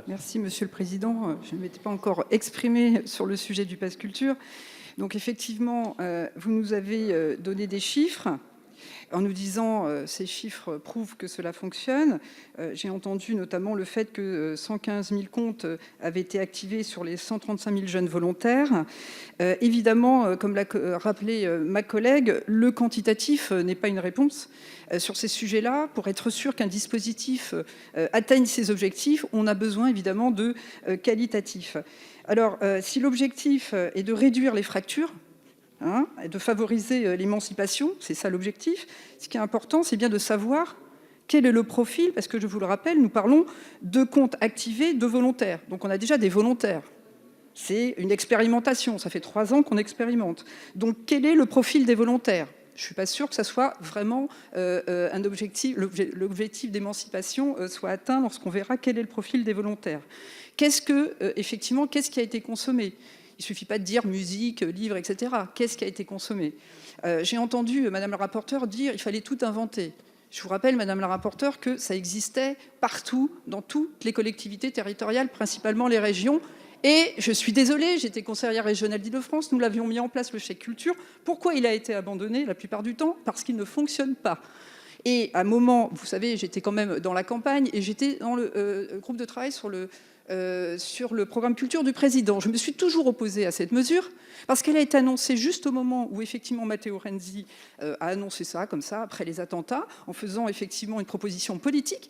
Merci, Monsieur le Président. Je ne m'étais pas encore exprimée sur le sujet du pass culture. Donc effectivement, vous nous avez donné des chiffres en nous disant ces chiffres prouvent que cela fonctionne. J'ai entendu notamment le fait que 115 000 comptes avaient été activés sur les 135 000 jeunes volontaires. Évidemment, comme l'a rappelé ma collègue, le quantitatif n'est pas une réponse. Sur ces sujets-là, pour être sûr qu'un dispositif atteigne ses objectifs, on a besoin évidemment de qualitatif. Alors, si l'objectif est de réduire les fractures, et de favoriser l'émancipation, c'est ça l'objectif. Ce qui est important, c'est bien de savoir quel est le profil, parce que je vous le rappelle, nous parlons de comptes activés de volontaires. Donc on a déjà des volontaires. C'est une expérimentation, ça fait 3 ans qu'on expérimente. Donc quel est le profil des volontaires ? Je ne suis pas sûre que ça soit vraiment un objectif, l'objectif d'émancipation soit atteint lorsqu'on verra quel est le profil des volontaires. Effectivement, qu'est-ce qui a été consommé ? Il ne suffit pas de dire musique, livres, etc. Qu'est-ce qui a été consommé ? J'ai entendu Madame la rapporteure dire qu'il fallait tout inventer. Je vous rappelle, Madame la rapporteure, que ça existait partout, dans toutes les collectivités territoriales, principalement les régions. Et je suis désolée, j'étais conseillère régionale d'Île-de-France, nous l'avions mis en place, le chèque culture. Pourquoi il a été abandonné la plupart du temps ? Parce qu'il ne fonctionne pas. Et à un moment, vous savez, j'étais quand même dans la campagne et j'étais dans le groupe de travail sur le programme culture du président. Je me suis toujours opposée à cette mesure parce qu'elle a été annoncée juste au moment où effectivement Matteo Renzi a annoncé ça, comme ça, après les attentats, en faisant effectivement une proposition politique.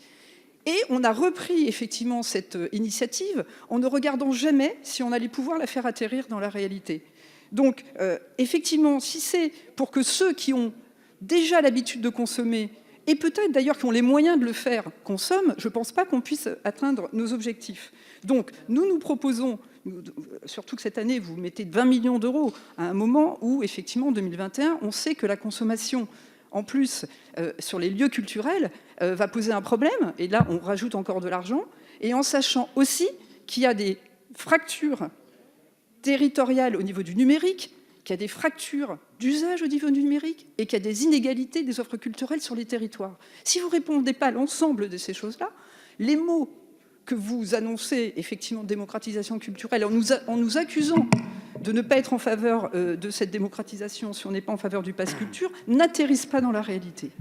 Et on a repris effectivement cette initiative en ne regardant jamais si on allait pouvoir la faire atterrir dans la réalité. Donc effectivement, si c'est pour que ceux qui ont déjà l'habitude de consommer, et peut-être d'ailleurs qui ont les moyens de le faire, consomment, je ne pense pas qu'on puisse atteindre nos objectifs. Donc nous proposons, surtout que cette année, vous mettez 20 millions d'euros à un moment où, effectivement, en 2021, on sait que la consommation, en plus, sur les lieux culturels, va poser un problème, et là, on rajoute encore de l'argent, et en sachant aussi qu'il y a des fractures territoriales au niveau du numérique, qu'il y a des fractures d'usage au niveau du numérique et qu'il y a des inégalités des offres culturelles sur les territoires. Si vous ne répondez pas à l'ensemble de ces choses-là, les mots que vous annoncez, effectivement, de démocratisation culturelle, en nous accusant de ne pas être en faveur de cette démocratisation si on n'est pas en faveur du pass culture, n'atterrissent pas dans la réalité.